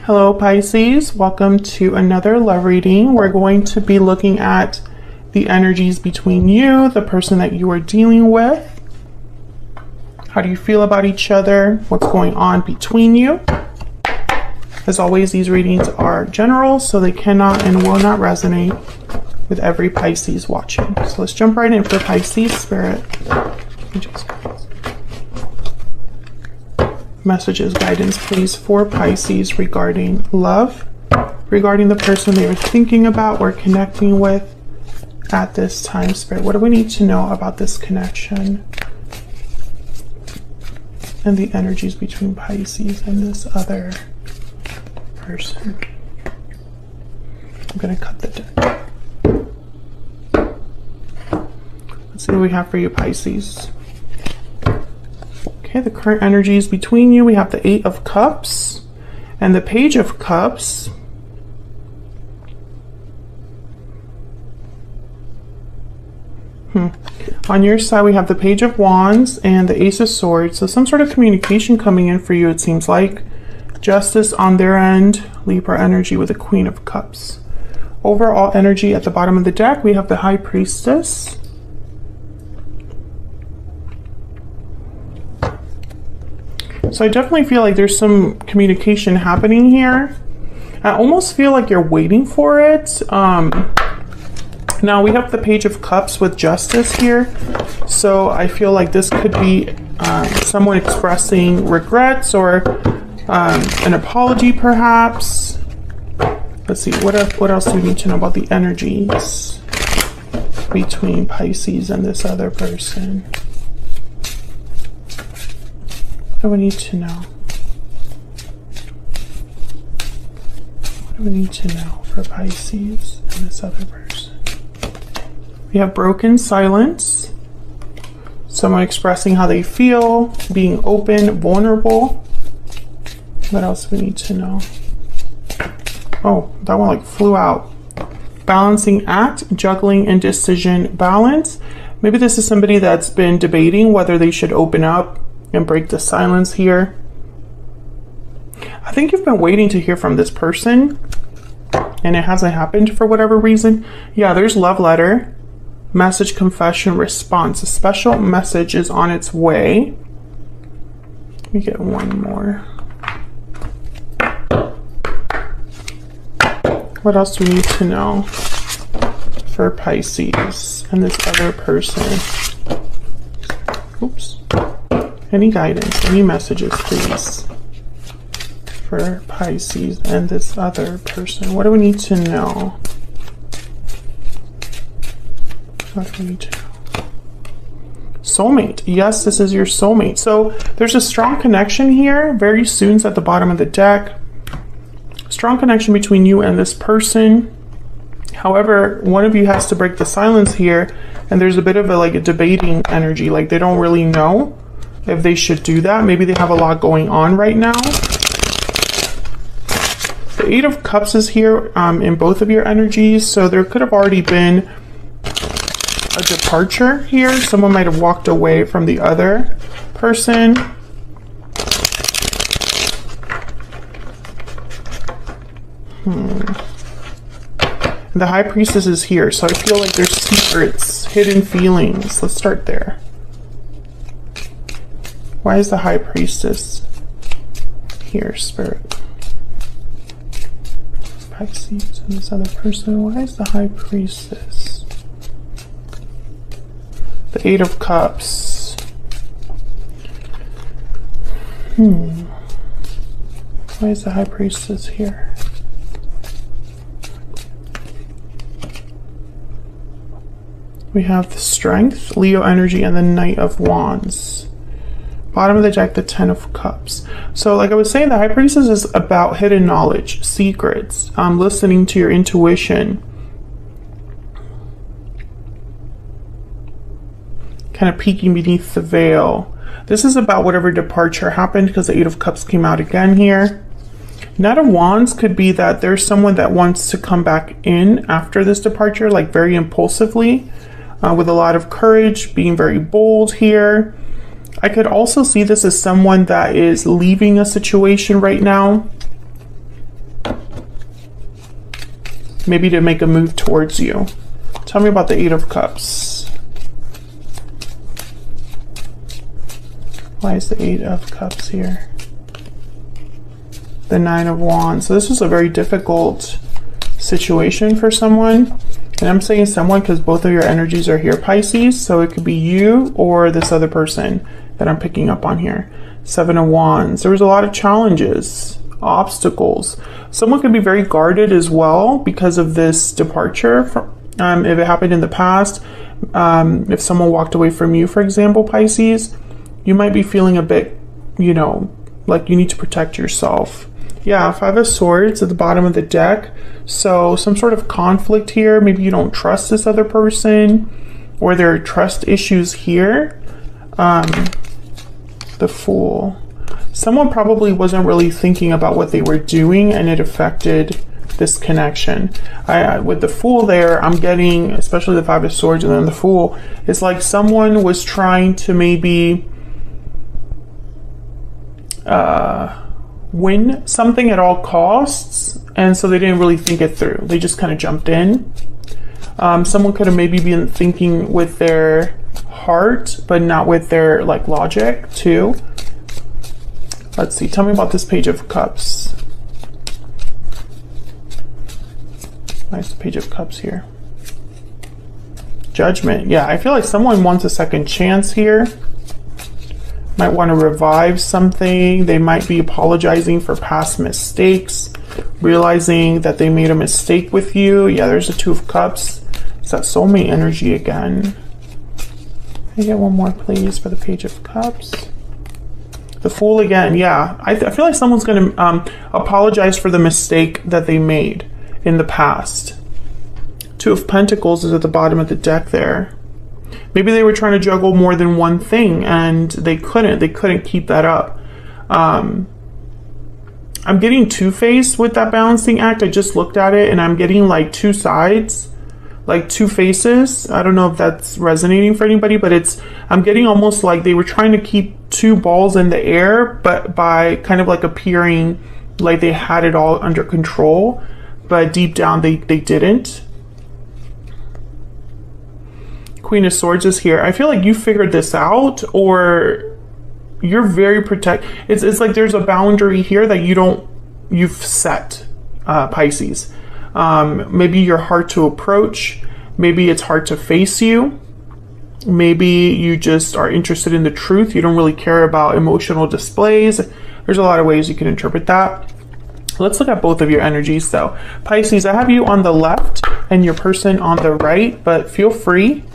Hello Pisces, welcome to another love reading. We're going to be looking at the energies between you, the person that you are dealing with. How do you feel about each other? What's going on between you? As always, these readings are general, so they cannot and will not resonate with every Pisces watching. So let's jump right in for Pisces Spirit. Messages, guidance, please, for Pisces regarding love, regarding the person they were thinking about or connecting with at this time. Spirit, what do we need to know about this connection and the energies between Pisces and this other person? I'm going to cut the deck. Let's see what we have for you, Pisces. Okay, the current energies between you, we have the Eight of Cups and the Page of Cups. On your side, we have the Page of Wands and the Ace of Swords. So some sort of communication coming in for you, it seems like. Justice on their end, Libra energy with the Queen of Cups. Overall energy at the bottom of the deck, we have the High Priestess. So I definitely feel like there's some communication happening here. I almost feel like you're waiting for it. Now we have the Page of Cups with Justice here. So I feel like this could be someone expressing regrets or an apology perhaps. Let's see, what else do we need to know about the energies between Pisces and this other person? What do we need to know? What do we need to know for Pisces and this other person? We have broken silence. Someone expressing how they feel, being open, vulnerable. What else do we need to know? Oh, that one like flew out. Balancing act, juggling, and decision balance. Maybe this is somebody that's been debating whether they should open up and break the silence here. I think you've been waiting to hear from this person and it hasn't happened for whatever reason. Yeah, there's love letter, message, confession, response. A special message is on its way. Let me get one more. What else do we need to know for Pisces and this other person? Oops. Any guidance, any messages, please, for Pisces and this other person? What do we need to know? What do we need to know? Soulmate. Yes, this is your soulmate. So there's a strong connection here. Very soon's at the bottom of the deck. Strong connection between you and this person. However, one of you has to break the silence here, and there's a bit of a debating energy. Like they don't really know if they should do that. Maybe they have a lot going on right now. The Eight of Cups is here in both of your energies, so there could have already been a departure here. Someone might have walked away from the other person. The High Priestess is here, so I feel like there's secrets, hidden feelings. Let's start there. Why is the High Priestess here, Spirit? Pisces and this other person. Why is the High Priestess? The Eight of Cups. Why is the High Priestess here? We have the Strength, Leo energy, and the Knight of Wands. Bottom of the deck, the Ten of Cups. So like I was saying, the High Priestess is about hidden knowledge, secrets, listening to your intuition. Kind of peeking beneath the veil. This is about whatever departure happened because the Eight of Cups came out again here. Knight of Wands could be that there's someone that wants to come back in after this departure, like very impulsively, with a lot of courage, being very bold here. I could also see this as someone that is leaving a situation right now. maybe to make a move towards you. Tell me about the Eight of Cups. Why is the Eight of Cups here? The Nine of Wands. So this was a very difficult situation for someone. And I'm saying someone because both of your energies are here, Pisces. So it could be you or this other person that I'm picking up on here. Seven of Wands. There was a lot of challenges, obstacles. Someone could be very guarded as well because of this departure. If it happened in the past, if someone walked away from you, for example, Pisces, you might be feeling a bit, you know, like you need to protect yourself. Yeah, Five of Swords at the bottom of the deck. So some sort of conflict here. Maybe you don't trust this other person, or there are trust issues here. The Fool. Someone probably wasn't really thinking about what they were doing, and it affected this connection. With the Fool there, I'm getting, especially the Five of Swords and then the Fool, it's like someone was trying to maybe win something at all costs, and so they didn't really think it through. They just kind of jumped in. Someone could have maybe been thinking with their heart, but not with their like logic too. Let's see. Tell me about this Page of Cups. Nice Page of Cups here. Judgment. Yeah, I feel like someone wants a second chance here. Might want to revive something. They might be apologizing for past mistakes, realizing that they made a mistake with you. Yeah, there's a Two of Cups. It's that soulmate energy again. Can I get one more, please, for the Page of Cups? The Fool again. Yeah, I feel like someone's going to apologize for the mistake that they made in the past. Two of Pentacles is at the bottom of the deck there. Maybe they were trying to juggle more than one thing and they couldn't keep that up. I'm getting two-faced with that balancing act. I just looked at it and I'm getting like two sides, like two faces. I don't know if that's resonating for anybody, but I'm getting almost like they were trying to keep two balls in the air, but by kind of like appearing like they had it all under control, but deep down they didn't. Queen of Swords is here. I feel like you figured this out, or you're very it's like there's a boundary here that you've set, Pisces. Maybe you're hard to approach. Maybe it's hard to face you. Maybe you just are interested in the truth. You don't really care about emotional displays. There's a lot of ways you can interpret that. Let's look at both of your energies though. Pisces, I have you on the left and your person on the right, but feel free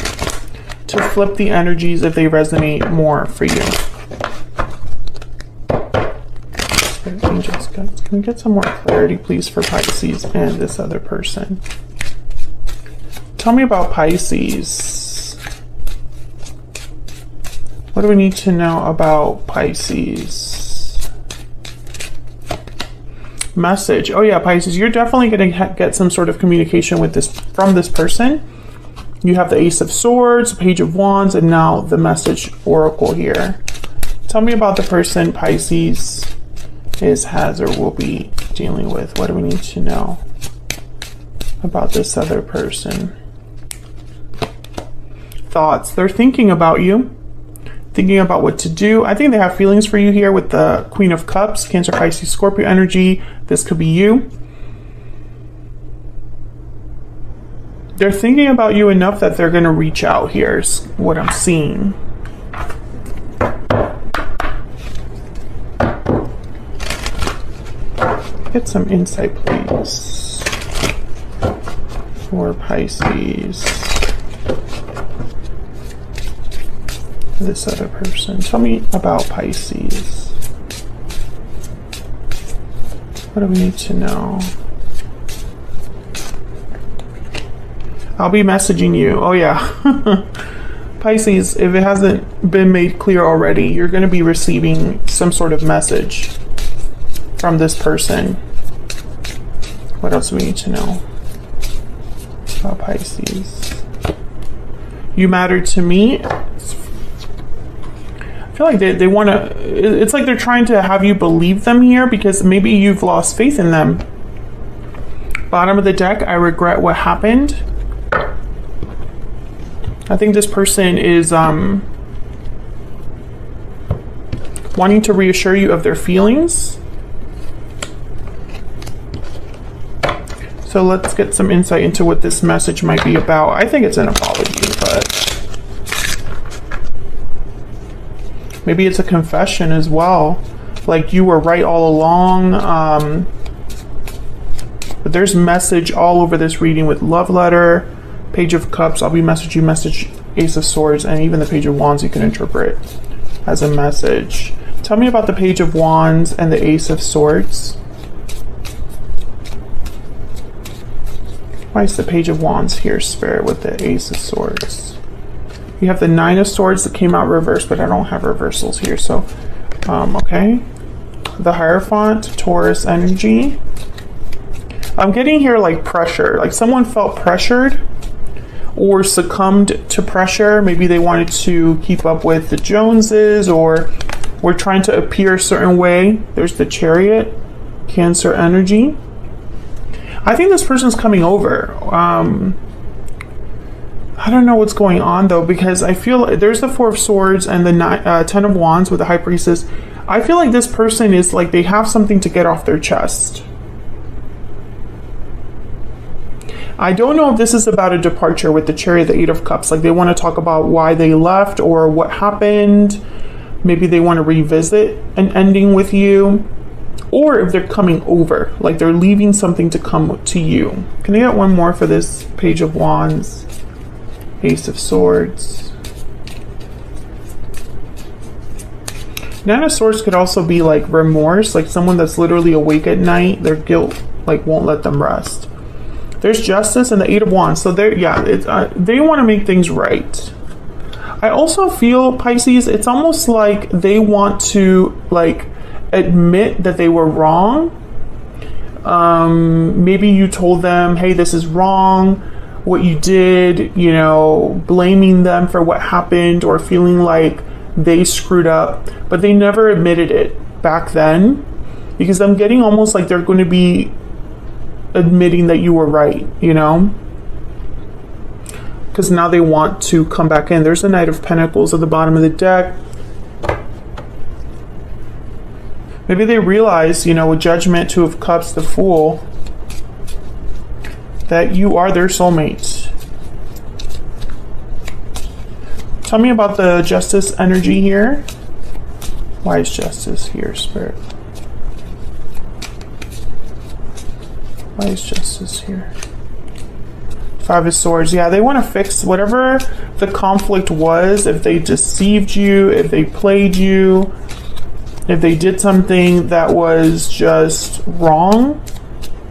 to flip the energies if they resonate more for you. Angels, guys, can we get some more clarity, please, for Pisces and this other person? Tell me about Pisces. What do we need to know about Pisces? Message. Oh yeah, Pisces, you're definitely going to get some sort of communication with from this person. You have the Ace of Swords, Page of Wands, and now the Message Oracle here. Tell me about the person Pisces has or will be dealing with. What do we need to know about this other person? Thoughts. They're thinking about you, thinking about what to do. I think they have feelings for you here with the Queen of Cups, Cancer, Pisces, Scorpio energy. This could be you. They're thinking about you enough that they're going to reach out. Here's what I'm seeing. Get some insight, please, for Pisces. This other person. Tell me about Pisces. What do we need to know? I'll be messaging you. Oh yeah. Pisces, if it hasn't been made clear already, you're going to be receiving some sort of message from this person. What else do we need to know about Pisces? You matter to me. I feel like they want to, it's like they're trying to have you believe them here because maybe you've lost faith in them. Bottom of the deck, I regret what happened. I think this person is wanting to reassure you of their feelings. So let's get some insight into what this message might be about. I think it's an apology, but maybe it's a confession as well. Like you were right all along. But there's message all over this reading with love letter, Page of Cups. I'll be messaging message, Ace of Swords, and even the Page of Wands you can interpret as a message. Tell me about the Page of Wands and the Ace of Swords. Why is the Page of Wands here, Spirit, with the Ace of Swords? You have the Nine of Swords that came out reversed, but I don't have reversals here, so okay. The Hierophant, Taurus energy. I'm getting here like pressure, like someone felt pressured or succumbed to pressure. Maybe they wanted to keep up with the Joneses or were trying to appear a certain way. There's the Chariot, Cancer energy. I think this person's coming over. I don't know what's going on though, because I feel like there's the Four of Swords and the Ten of Wands with the High Priestess. I feel like this person is like they have something to get off their chest. I don't know if this is about a departure with the Chariot, the Eight of Cups. Like they want to talk about why they left or what happened. Maybe they want to revisit an ending with you. Or if they're coming over, like they're leaving something to come to you. Can I get one more for this Page of Wands, Ace of Swords? Nine of Swords could also be like remorse, like someone that's literally awake at night. Their guilt like won't let them rest. There's Justice and the Eight of Wands. So they're, yeah, they want to make things right. I also feel, Pisces, it's almost like they want to like admit that they were wrong. Maybe you told them, hey, this is wrong, what you did, you know, blaming them for what happened or feeling like they screwed up, but they never admitted it back then, because I'm getting almost like they're going to be admitting that you were right, you know, because now they want to come back in. There's the Knight of Pentacles at the bottom of the deck. Maybe they realize, you know, with Judgment, Two of Cups, the Fool, that you are their soulmate. Tell me about the Justice energy here. Why is Justice here, Spirit? Why is Justice here? Five of Swords. Yeah, they want to fix whatever the conflict was. If they deceived you, if they played you, if they did something that was just wrong,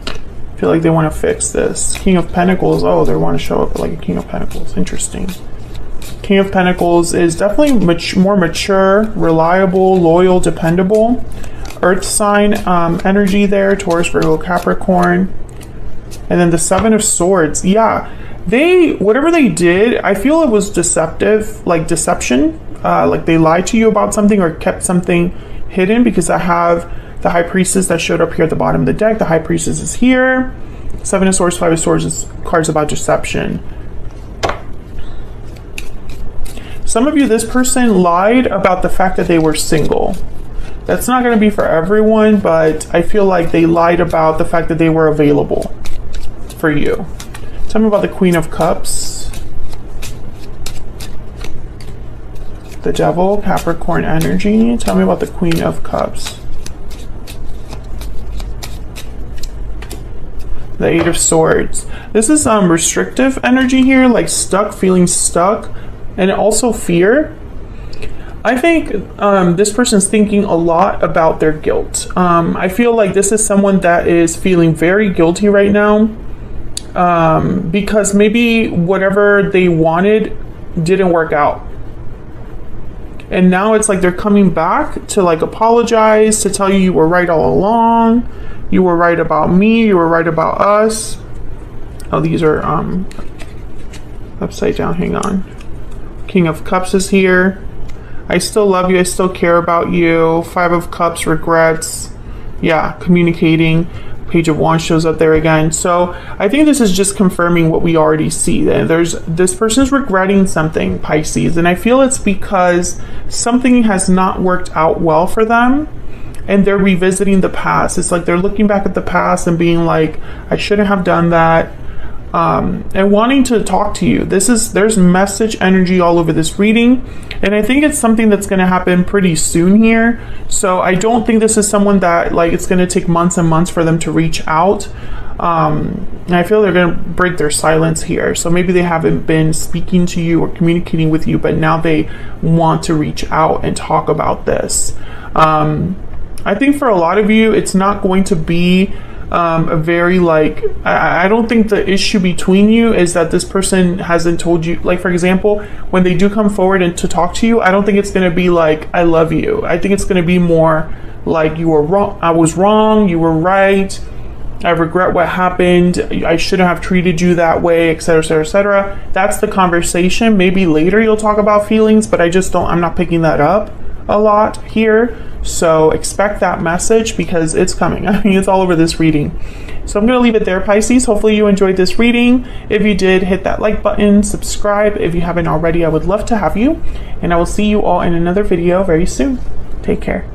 I feel like they want to fix this. King of Pentacles. Oh, they want to show up like a King of Pentacles. Interesting. King of Pentacles is definitely more mature, reliable, loyal, dependable. Earth sign energy there. Taurus, Virgo, Capricorn. And then the Seven of Swords. Yeah, whatever they did, I feel it was deceptive, like deception. Like they lied to you about something or kept something hidden, because I have the High Priestess that showed up here at the bottom of the deck. The High Priestess is here. Seven of Swords, Five of Swords is cards about deception. Some of you, this person lied about the fact that they were single. That's not going to be for everyone, but I feel like they lied about the fact that they were available for you. Tell me about the Queen of Cups. The Devil, Capricorn energy. Tell me about the Queen of Cups. The Eight of Swords. This is restrictive energy here, like stuck, feeling stuck, and also fear. I think this person's thinking a lot about their guilt. I feel like this is someone that is feeling very guilty right now, because maybe whatever they wanted didn't work out. And now it's like they're coming back to like apologize, to tell you you were right all along. You were right about me. You were right about us. Oh, these are upside down. Hang on. King of Cups is here. I still love you. I still care about you. Five of Cups, regrets. Yeah, communicating. Page of Wands shows up there again. So I think this is just confirming what we already see. There's this person's regretting something, Pisces, and I feel it's because something has not worked out well for them and they're revisiting the past. It's like they're looking back at the past and being like, I shouldn't have done that. And wanting to talk to you. There's message energy all over this reading, and I think it's something that's going to happen pretty soon here. So I don't think this is someone that like it's going to take months and months for them to reach out. And I feel they're going to break their silence here. So maybe they haven't been speaking to you or communicating with you, but now they want to reach out and talk about this. I think for a lot of you, it's not going to be a very like, I don't think the issue between you is that this person hasn't told you, like for example, when they do come forward and to talk to you, I don't think it's going to be like, I love you. I think it's going to be more like, you were wrong, I was wrong, you were right, I regret what happened, I shouldn't have treated you that way, etc., etc., etc. That's the conversation. Maybe later you'll talk about feelings, but I'm not picking that up a lot here. So expect that message because it's coming. I mean, it's all over this reading. So I'm going to leave it there, Pisces. Hopefully you enjoyed this reading. If you did, hit that like button, subscribe if you haven't already. I would love to have you. And I will see you all in another video very soon. Take care.